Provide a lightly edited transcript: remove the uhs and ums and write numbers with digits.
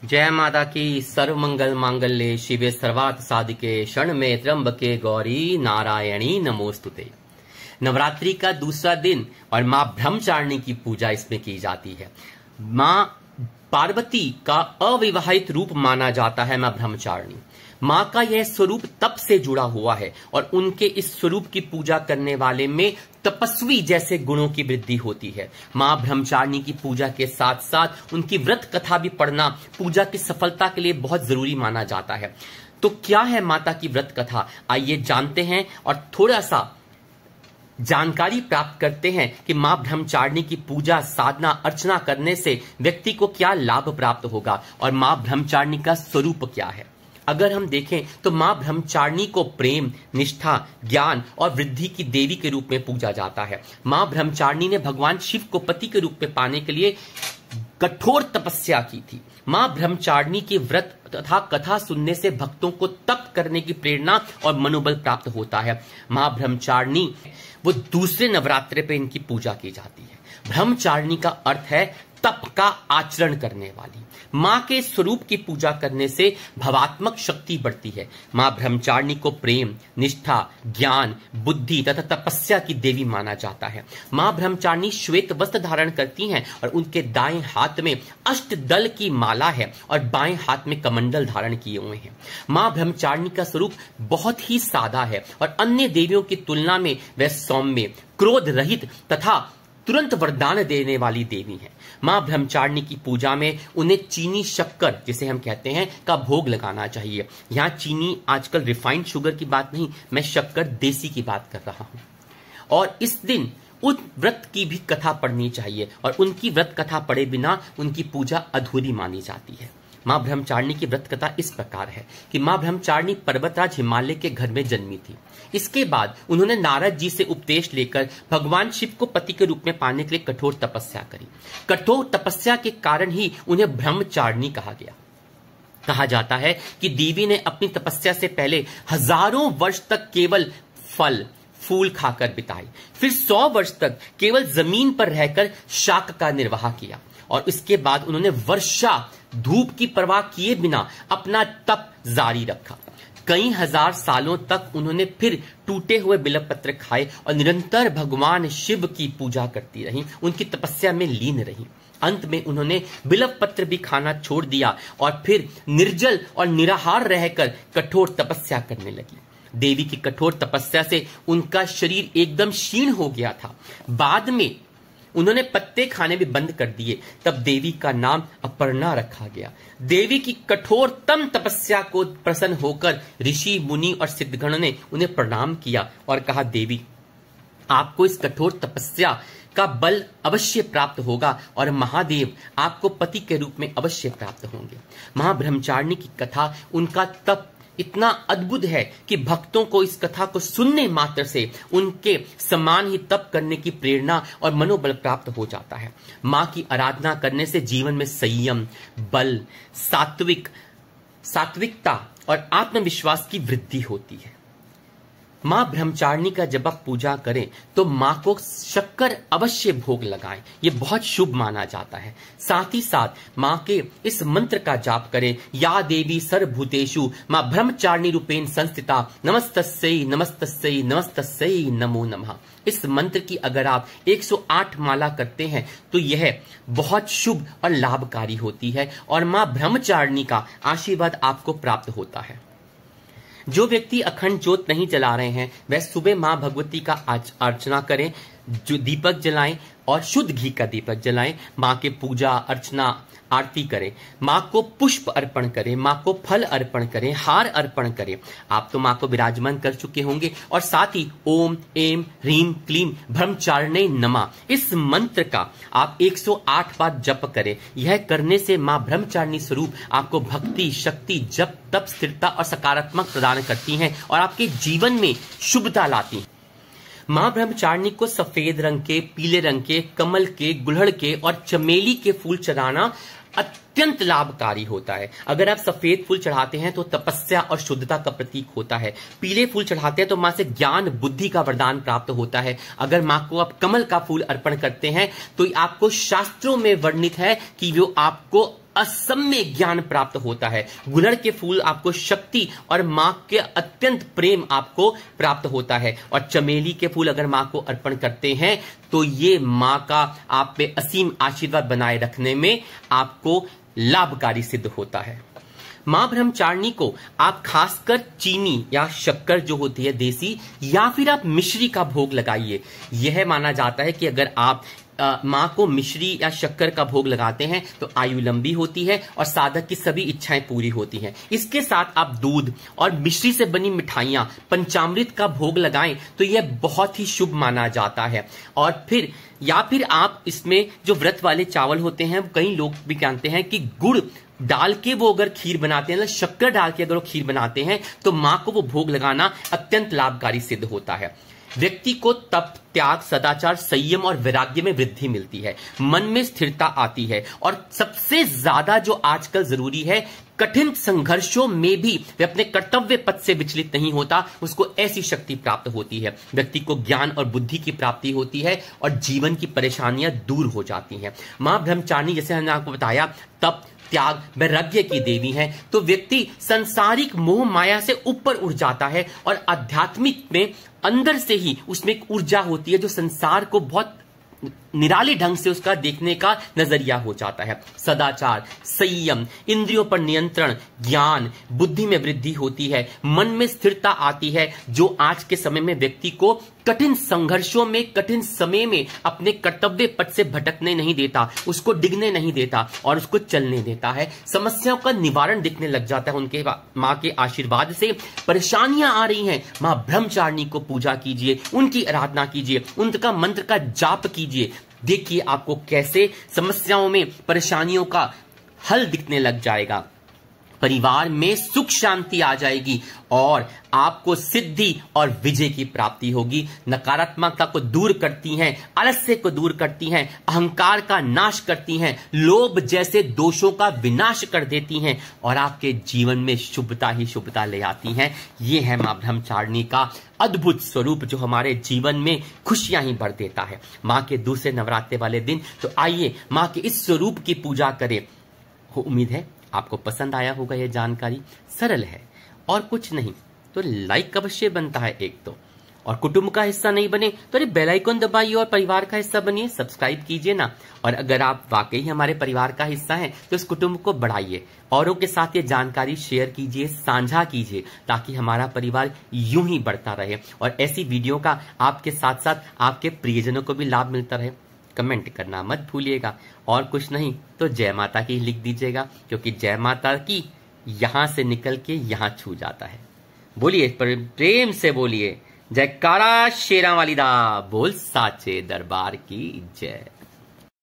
जय माता की। सर्व मंगल मांगल्ये शिवे सर्वार्थ साधिके शरण्ये त्र्यंबके गौरी नारायणी नमोस्तुते। नवरात्रि का दूसरा दिन और मां ब्रह्मचारिणी की पूजा इसमें की जाती है। मां पार्वती का अविवाहित रूप माना जाता है मां ब्रह्मचारिणी। मां का यह स्वरूप तप से जुड़ा हुआ है और उनके इस स्वरूप की पूजा करने वाले में तपस्वी जैसे गुणों की वृद्धि होती है। मां ब्रह्मचारिणी की पूजा के साथ साथ उनकी व्रत कथा भी पढ़ना पूजा की सफलता के लिए बहुत जरूरी माना जाता है। तो क्या है माता की व्रत कथा, आइए जानते हैं और थोड़ा सा जानकारी प्राप्त करते हैं कि मां ब्रह्मचारिणी की पूजा साधना अर्चना करने से व्यक्ति को क्या लाभ प्राप्त होगा और मां ब्रह्मचारिणी का स्वरूप क्या है। अगर हम देखें तो मां ब्रह्मचारिणी को प्रेम, निष्ठा, ज्ञान और वृद्धि की देवी के रूप में पूजा जाता है। मां ब्रह्मचारिणी ने भगवान शिव को पति के रूप में पाने के लिए कठोर तपस्या की थी। मां ब्रह्मचारिणी के व्रत तथा कथा सुनने से भक्तों को तप करने की प्रेरणा और मनोबल प्राप्त होता है। मां ब्रह्मचारिणी वो दूसरे नवरात्रे पे इनकी पूजा की जाती है। ब्रह्मचारिणी का अर्थ है तप का आचरण करने वाली। मां के स्वरूप की पूजा करने से भावात्मक शक्ति बढ़ती है। मां ब्रह्मचारिणी को प्रेम, निष्ठा, ज्ञान, बुद्धि तथा तपस्या की देवी माना जाता है। मां ब्रह्मचारिणी श्वेत वस्त्र धारण करती हैं और उनके दाएं हाथ में अष्टदल की माला है और बाएं हाथ में कमंडल धारण किए हुए हैं। मां ब्रह्मचारिणी का स्वरूप बहुत ही सादा है और अन्य देवियों की तुलना में वह सौम्य, क्रोध रहित तथा तुरंत वरदान देने वाली देवी है। मां ब्रह्मचारिणी की पूजा में उन्हें चीनी शक्कर जिसे हम कहते हैं का भोग लगाना चाहिए। यहां चीनी आजकल रिफाइंड शुगर की बात नहीं, मैं शक्कर देसी की बात कर रहा हूं। और इस दिन उन व्रत की भी कथा पढ़नी चाहिए और उनकी व्रत कथा पढ़े बिना उनकी पूजा अधूरी मानी जाती है। मां ब्रह्मचारिणी की व्रत कथा इस प्रकार है कि मां ब्रह्मचारिणी पर्वतराज हिमालय के घर में जन्मी थी। इसके बाद उन्होंने नारद जी से उपदेश लेकर भगवान शिव को पति के रूप में पाने के लिए कठोर तपस्या करी। कठोर तपस्या के कारण ही उन्हें ब्रह्मचारिणी कहा गया। कहा जाता है कि देवी ने अपनी तपस्या से पहले हजारों वर्ष तक केवल फल फूल खाकर बिताई, फिर 100 वर्ष तक केवल जमीन पर रहकर शाक का निर्वाह किया और इसके बाद उन्होंने वर्षा धूप की परवाह किए बिना अपना तप जारी रखा। कई हजार सालों तक उन्होंने फिर टूटे हुए बिल्वपत्र खाए और निरंतर भगवान शिव की पूजा करती रही, उनकी तपस्या में लीन रही। अंत में उन्होंने बिल्वपत्र भी खाना छोड़ दिया और फिर निर्जल और निराहार रहकर कठोर तपस्या करने लगी। देवी की कठोर तपस्या से उनका शरीर एकदम क्षीण हो गया था। बाद में उन्होंने पत्ते खाने भी बंद कर दिए। तब देवी का नाम अपर्णा रखा गया। देवी की कठोरतम तपस्या को प्रसन्न होकर ऋषि, मुनि और सिद्धगण ने उन्हें प्रणाम किया और कहा, देवी आपको इस कठोर तपस्या का बल अवश्य प्राप्त होगा और महादेव आपको पति के रूप में अवश्य प्राप्त होंगे। मां ब्रह्मचारिणी की कथा, उनका तप इतना अद्भुत है कि भक्तों को इस कथा को सुनने मात्र से उनके समान ही तप करने की प्रेरणा और मनोबल प्राप्त हो जाता है। मां की आराधना करने से जीवन में संयम, बल, सात्विकता और आत्मविश्वास की वृद्धि होती है। मां ब्रह्मचारिणी का जब आप पूजा करें तो मां को शक्कर अवश्य भोग लगाएं, यह बहुत शुभ माना जाता है। साथ ही साथ मां के इस मंत्र का जाप करें, या देवी सर्वभूतेषु मां ब्रह्मचारिणी रूपेण संस्थिता नमस्तस्यै नमस्तस्यै नमस्तस्यै नमो नमः। इस मंत्र की अगर आप 108 माला करते हैं तो यह बहुत शुभ और लाभकारी होती है और मां ब्रह्मचारिणी का आशीर्वाद आपको प्राप्त होता है। जो व्यक्ति अखंड ज्योत नहीं जला रहे हैं वह सुबह मां भगवती का अर्चना करें, जो दीपक जलाएं और शुद्ध घी का दीपक जलाएं। मां के पूजा अर्चना आरती करें, मां को पुष्प अर्पण करें, मां को फल अर्पण करें, हार अर्पण करें। आप तो मां को विराजमान कर चुके होंगे और साथ ही ओम एम ह्रीम क्लीम ब्रह्मचारिणे नमः इस मंत्र का आप 108 बार जप करें। यह करने से मां ब्रह्मचारिणी स्वरूप आपको भक्ति, शक्ति, जप, तप, स्थिरता और सकारात्मक प्रदान करती हैं और आपके जीवन में शुभता लाती हैं। मां ब्रह्मचारिणी को सफेद रंग के, पीले रंग के, कमल के, गुड़हल के और चमेली के फूल चढ़ाना अत्यंत लाभकारी होता है। अगर आप सफेद फूल चढ़ाते हैं तो तपस्या और शुद्धता का प्रतीक होता है। पीले फूल चढ़ाते हैं तो मां से ज्ञान, बुद्धि का वरदान प्राप्त होता है। अगर मां को आप कमल का फूल अर्पण करते हैं तो आपको शास्त्रों में वर्णित है कि वो आपको असम्य ज्ञान प्राप्त होता है। गुलड़ के फूल आपको शक्ति और मां के अत्यंत प्रेम आपको प्राप्त होता है। और चमेली के फूल अगर मां को अर्पण करते हैं तो ये मां का आप पे असीम आशीर्वाद बनाए रखने में आपको लाभकारी सिद्ध होता है। मां ब्रह्मचारिणी को आप खासकर चीनी या शक्कर जो होती है देसी, या फिर आप मिश्री का भोग लगाइए। यह माना जाता है कि अगर आप मां को मिश्री या शक्कर का भोग लगाते हैं तो आयु लंबी होती है और साधक की सभी इच्छाएं पूरी होती हैं। इसके साथ आप दूध और मिश्री से बनी मिठाइयां, पंचामृत का भोग लगाएं तो यह बहुत ही शुभ माना जाता है। और फिर आप इसमें जो व्रत वाले चावल होते हैं, कई लोग भी जानते हैं कि गुड़ डाल के वो अगर खीर बनाते हैं, शक्कर डाल के अगर वो खीर बनाते हैं तो मां को वो भोग लगाना अत्यंत लाभकारी सिद्ध होता है। व्यक्ति को तप, त्याग, सदाचार, संयम और वैराग्य में वृद्धि मिलती है, मन में स्थिरता आती है और सबसे ज्यादा जो आजकल जरूरी है, कठिन संघर्षों में भी वे अपने कर्तव्य पथ से विचलित नहीं होता, उसको ऐसी शक्ति प्राप्त होती है। व्यक्ति को ज्ञान और बुद्धि की प्राप्ति होती है और जीवन की परेशानियां दूर हो जाती हैं। मां ब्रह्मचारिणी, जैसे हमने आपको बताया, तप, त्याग, वैराग्य की देवी है, तो व्यक्ति सांसारिक मोह माया से ऊपर उठ जाता है और आध्यात्मिक में अंदर से ही उसमें एक ऊर्जा होती है जो संसार को बहुत निराले ढंग से उसका देखने का नजरिया हो जाता है। सदाचार, संयम, इंद्रियों पर नियंत्रण, ज्ञान, बुद्धि में वृद्धि होती है, मन में स्थिरता आती है, जो आज के समय में व्यक्ति को कठिन संघर्षों में, कठिन समय में अपने कर्तव्य पथ से भटकने नहीं देता, उसको डिगने नहीं देता और उसको चलने देता है। समस्याओं का निवारण दिखने लग जाता है उनके मां के आशीर्वाद से। परेशानियां आ रही हैं, मां ब्रह्मचारिणी को पूजा कीजिए, उनकी आराधना कीजिए, उनका मंत्र का जाप कीजिए। देखिए आपको कैसे समस्याओं में, परेशानियों का हल दिखने लग जाएगा। परिवार में सुख शांति आ जाएगी और आपको सिद्धि और विजय की प्राप्ति होगी। नकारात्मकता को दूर करती हैं, आलस्य को दूर करती हैं, अहंकार का नाश करती हैं, लोभ जैसे दोषों का विनाश कर देती हैं और आपके जीवन में शुभता ही शुभता ले आती हैं। ये है मां ब्रह्मचारिणी का अद्भुत स्वरूप जो हमारे जीवन में खुशियां ही भर देता है। मां के दूसरे नवरात्रे वाले दिन तो आइए मां के इस स्वरूप की पूजा करें। उम्मीद है आपको पसंद आया होगा। यह जानकारी सरल है और कुछ नहीं तो लाइक अवश्य बनता है एक तो, और कुटुंब का हिस्सा नहीं बने तो अरे बेल आइकन दबाइए और परिवार का हिस्सा बनिए, सब्सक्राइब कीजिए ना। और अगर आप वाकई हमारे परिवार का हिस्सा हैं तो इस कुटुंब को बढ़ाइए, औरों के साथ ये जानकारी शेयर कीजिए, साझा कीजिए, ताकि हमारा परिवार यूं ही बढ़ता रहे और ऐसी वीडियो का आपके साथ साथ आपके प्रियजनों को भी लाभ मिलता रहे। कमेंट करना मत भूलिएगा और कुछ नहीं तो जय माता की लिख दीजिएगा, क्योंकि जय माता की यहां से निकल के यहां छू जाता है। बोलिए, प्रेम से बोलिए, जयकारा शेरा वाली दा बोल साचे दरबार की जय।